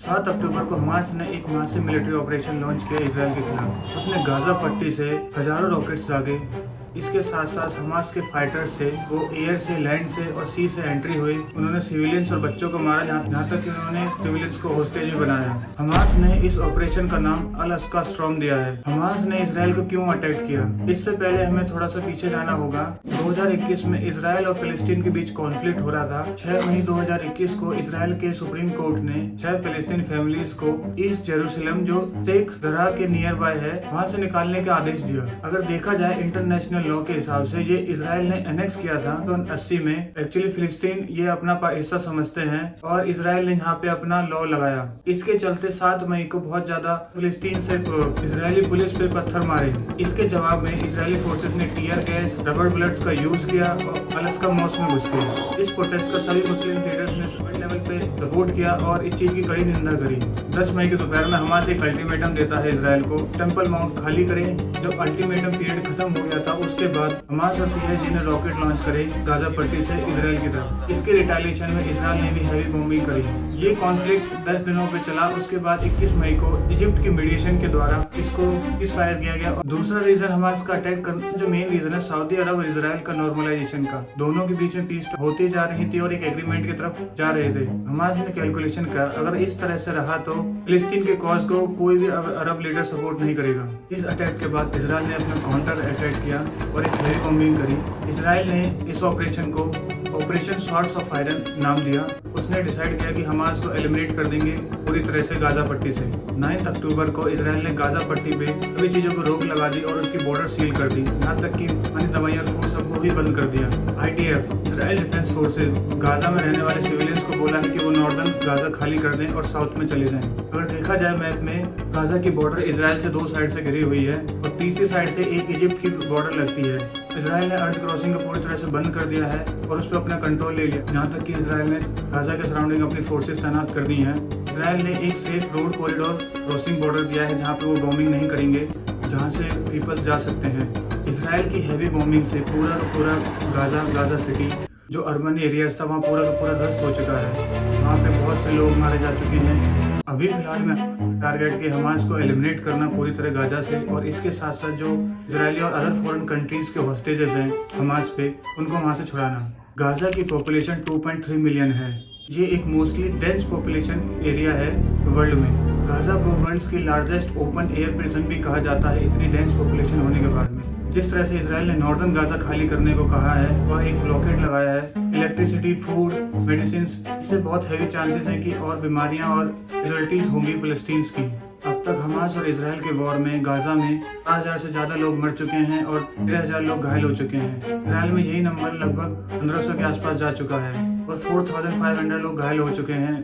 7 अक्टूबर को हमास ने एक मासिव मिलिट्री ऑपरेशन लॉन्च किया इसराइल के खिलाफ। उसने गाजा पट्टी से हजारों रॉकेट्स दागे। इसके साथ साथ हमास के फाइटर्स थे, वो एयर से, लैंड से और सी से एंट्री हुई। उन्होंने सिविलियंस और बच्चों को मारा, जहाँ तक कि उन्होंने सिविलियंस को होस्टेज भी बनाया। हमास ने इस ऑपरेशन का नाम अल-अक्सा स्टॉर्म दिया है। हमास ने इसराइल को क्यों अटैक किया, इससे पहले हमें थोड़ा सा पीछे जाना होगा। 2021 में इसराइल और फिलिस्तीन के बीच कॉन्फ्लिक्ट हो रहा था। 6 मई 2021 को इसराइल के सुप्रीम कोर्ट ने 6 फिलिस्तीन फैमिलीज को ईस्ट जेरूसलम, जो शेख दरा के नियर बाय है, वहाँ से निकालने का आदेश दिया। अगर देखा जाए इंटरनेशनल लॉ के हिसाब से, ये इसराइल ने एनेक्स किया था तो 80 में। एक्चुअली फिलिस्तीन ये अपना हिस्सा समझते हैं और इसराइल ने यहाँ पे अपना लॉ लगाया। इसके चलते 7 मई को बहुत ज्यादा फिलिस्तीन से इजरायली पुलिस पे पत्थर मारे। इसके जवाब में इजरायली फोर्सेस ने टीयर गैस, रबर बुलेट्स का यूज किया और अल-अक्सा मॉस्क में घुस गए। इस प्रोटेस्ट का सभी मुस्लिम लीडर्स ने वर्ल्ड लेवल पे सपोर्ट किया और इस चीज की कड़ी निंदा करी। 10 मई के दोपहर में हमास एक अल्टीमेटम देता है इसराइल को, टेम्पल माउंट खाली करें। जब अल्टीमेटम पीरियड खत्म हो गया था, उसके बाद हमास और पीएचजी ने रॉकेट लॉन्च करे गाजा पट्टी से इसराइल की तरफ। इसके रिटेलिएशन में इसराइल ने भी हैवी बॉम्बिंग करी। ये कॉन्फ्लिक्ट 10 दिनों पे चला। उसके बाद 21 मई को इजिप्ट की मीडिएशन के द्वारा इसको फायर किया गया। और दूसरा रीजन हमास का अटैक करने जो मेन रीजन है सऊदी अरब और इसराइल का नॉर्मलाइजेशन का। दोनों के बीच में पीस होती जा रही थी और एक एग्रीमेंट की तरफ जा रहे थे। हमास ने कैलकुलेशन किया, अगर इस तरह से रहा तो फिलिस्तीन के कॉज को कोई भी अरब लीडर सपोर्ट नहीं करेगा। इस अटैक के बाद इसराइल ने अपना काउंटर अटैक किया और एक हेवी बॉम्बिंग करी। इसराइल ने इस ऑपरेशन को ऑपरेशन स्वॉर्ड्स ऑफ आयरन नाम दिया। उसने डिसाइड किया कि हमास को एलिमिनेट कर देंगे पूरी तरह से गाजा पट्टी से। 9 अक्टूबर को इसराइल ने गाजा पट्टी पे सभी चीजों को रोक लगा दी और उसकी बॉर्डर सील कर दी, यहाँ तक कि पानी, दवाई और फूड सबको ही बंद कर दिया। IDF, Israel defence forces, Gaza में रहने वाले सिविलियंस को बोला है कि वो नॉर्दर्न गाजा खाली कर दें और साउथ में चले जाएं। अगर देखा जाए मैप में, गाजा की बॉर्डर इसराइल से 2 साइड से घिरी हुई है और तीसरी साइड से एक इजिप्ट की बॉर्डर लगती है। इसराइल ने अर्थ क्रॉसिंग को पूरी तरह से बंद कर दिया है और उस पर अपना कंट्रोल ले लिया। यहाँ तक कि इसराइल ने गाजा के सराउंडिंग अपनी फोर्सेस तैनात कर दी हैं। इसराइल ने एक safe road corridor crossing border दिया है, जहाँ पे वो बॉम्बिंग नहीं करेंगे, जहाँ से पीपल्स जा सकते हैं। इसराइल की हैवी बॉम्बिंग से पूरा का पूरा गाजा सिटी, जो अर्बन एरियाज था, वहाँ पूरा का पूरा ध्वस्त हो चुका है। वहाँ पे बहुत से लोग मारे जा चुके हैं। अभी फिलहाल में टारगेट के हमास को एलिमिनेट करना पूरी तरह गाजा से, और इसके साथ साथ जो इजरायली और अदर फॉरेन कंट्रीज के हॉस्टेजेस हैं हमास पे, उनको वहाँ से छुड़ाना। गाजा की पॉपुलेशन 2.3 मिलियन है। ये एक मोस्टली डेंस पॉपुलेशन एरिया है वर्ल्ड में। गाजा को वर्ल्ड की लार्जेस्ट ओपन एयर प्रिजन भी कहा जाता है, इतनी डेंस पॉपुलेशन होने के बाद में। जिस तरह से इसराइल ने नॉर्दर्न गाजा खाली करने को कहा है और एक ब्लॉकेड लगाया है, इलेक्ट्रिसिटी, फूड, मेडिसिन, इससे बहुत हैवी चांसेस हैं कि और बीमारियां और कैजुअल्टीज होंगी फिलिस्तीन्स की। अब तक हमास और इसराइल के वॉर में गाजा में 4000 से ज्यादा लोग मर चुके हैं और 13,000 लोग घायल हो चुके हैं। इसराइल में यही नंबर लगभग 1500 के आसपास जा चुका है और 4500 लोग घायल हो चुके हैं।